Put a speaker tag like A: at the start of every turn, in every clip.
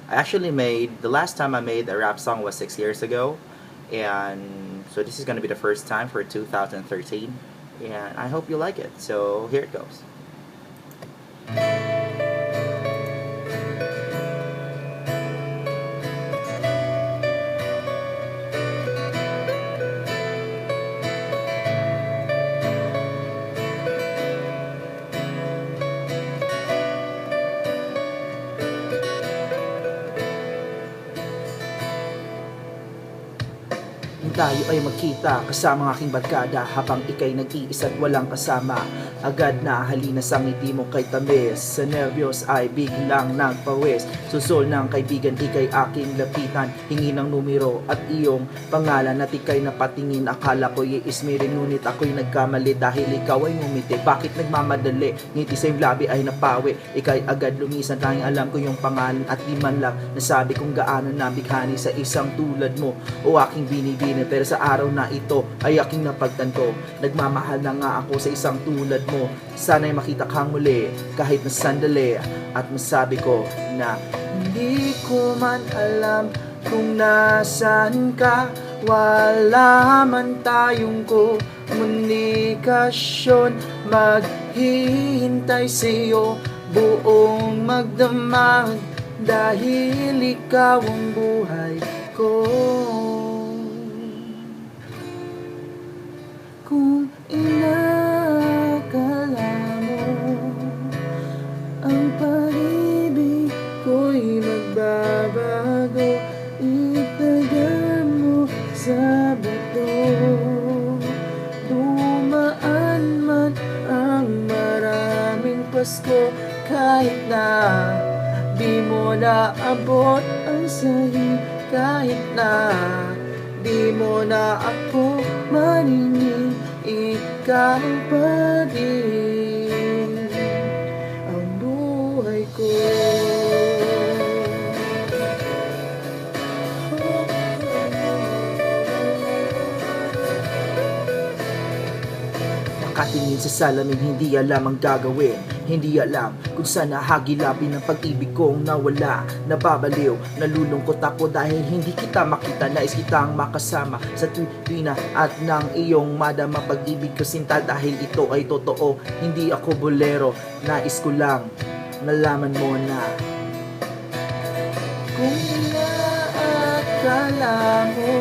A: I actually made the last time I made a rap song was 6 years ago, and so this is gonna be the first time for 2013, and I hope you like it. So here it goes.
B: Tayo ay magkita kasama ang aking barkada habang ikay nag-iisa't walang kasama. Agad na halina sa ngiti mo kay tamis, sa nervyos ay biglang nagpawis. Susol ng kaibigan ikay aking lapitan, hingi ng numero at iyong pangalan at ikay napatingin. Akala ko'y iismirin ngunit ako'y nagkamali dahil ikaw ay ngumiti. Bakit nagmamadali? Ngiti sa iyong labi ay napawi. Ikay agad lumisan, tanging alam ko yung pangalan at di man lang nasabi kung gaano nabighani sa isang tulad mo o aking binibini. Pero sa araw na ito ay aking napagtanto, nagmamahal na nga ako sa isang tulad mo. Sana'y makita kang muli kahit na sandali, at masabi ko na hindi ko man alam kung nasaan ka. Wala man tayong komunikasyon, maghihintay sa'yo buong magdamag, dahil ikaw ang buhay ko. Kung inakala mo ang pag-ibig ko'y magbabago, itagal mo sa bato. Dumaan man ang maraming Pasko, kahit na di mo naabot ang sahi, kahit na di mo na ako marinig, ikaw pa din ang buhay ko. Nakatingin sa salamin, hindi alam ang gagawin. Hindi alam kung saan nahagilapin ang pag-ibig kong nawala. Nababaliw, nalulungkot ako dahil hindi kita makita. Nais kitang makasama sa tuwina at ng iyong madama pag-ibig ko sinta, dahil ito ay totoo, hindi ako bolero. Nais ko lang nalaman mo na kung naakala mo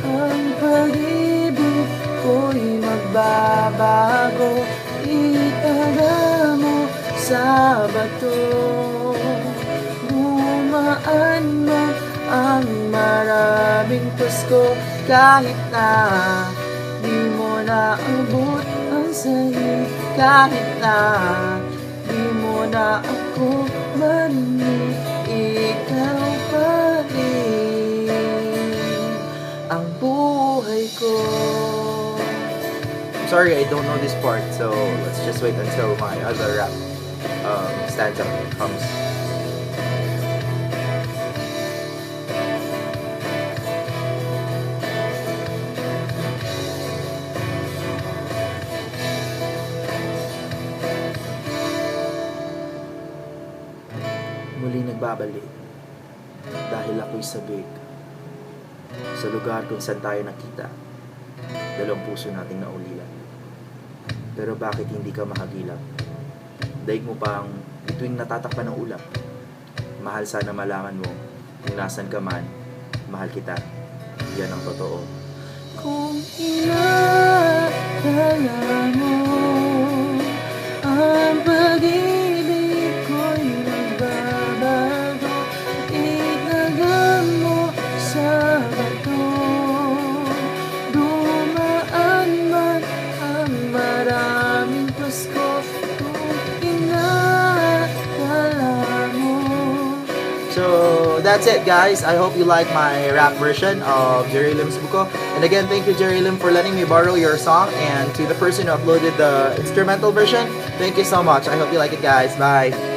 B: ang pag-ibig ko'y magbabago, itagal mo sa bato. Dumaan man ang maraming Pasko, kahit na di mo naabot ang sahi, kahit na di mo na ako marinig, ikaw pa rin ang buhay ko.
A: Sorry, I don't know this part, so let's just wait until my other rap stanza comes.
B: Muli nagbabalik dahil ako'y sabik sa lugar kung saan tayo nakita. Dalawang puso nating naulilan. Pero bakit hindi ka mahagilap? Daig mo pang bituing natatakpan ng ulap. Mahal sana malaman mo kung nasan ka man, mahal kita. Yan ang totoo. Kung inakala mo ang pag-ibig ko'y nagbabago, itagal mo sa bato. Dumaan man ang maraming Pasko, kung inakala mo. So that's it, guys. I hope you like my rap version of Jerry Lim's Buko. And again, thank you, Jerry Lim, for letting me borrow your song. And to the person who uploaded the instrumental version, thank you so much. I hope you like it, guys. Bye.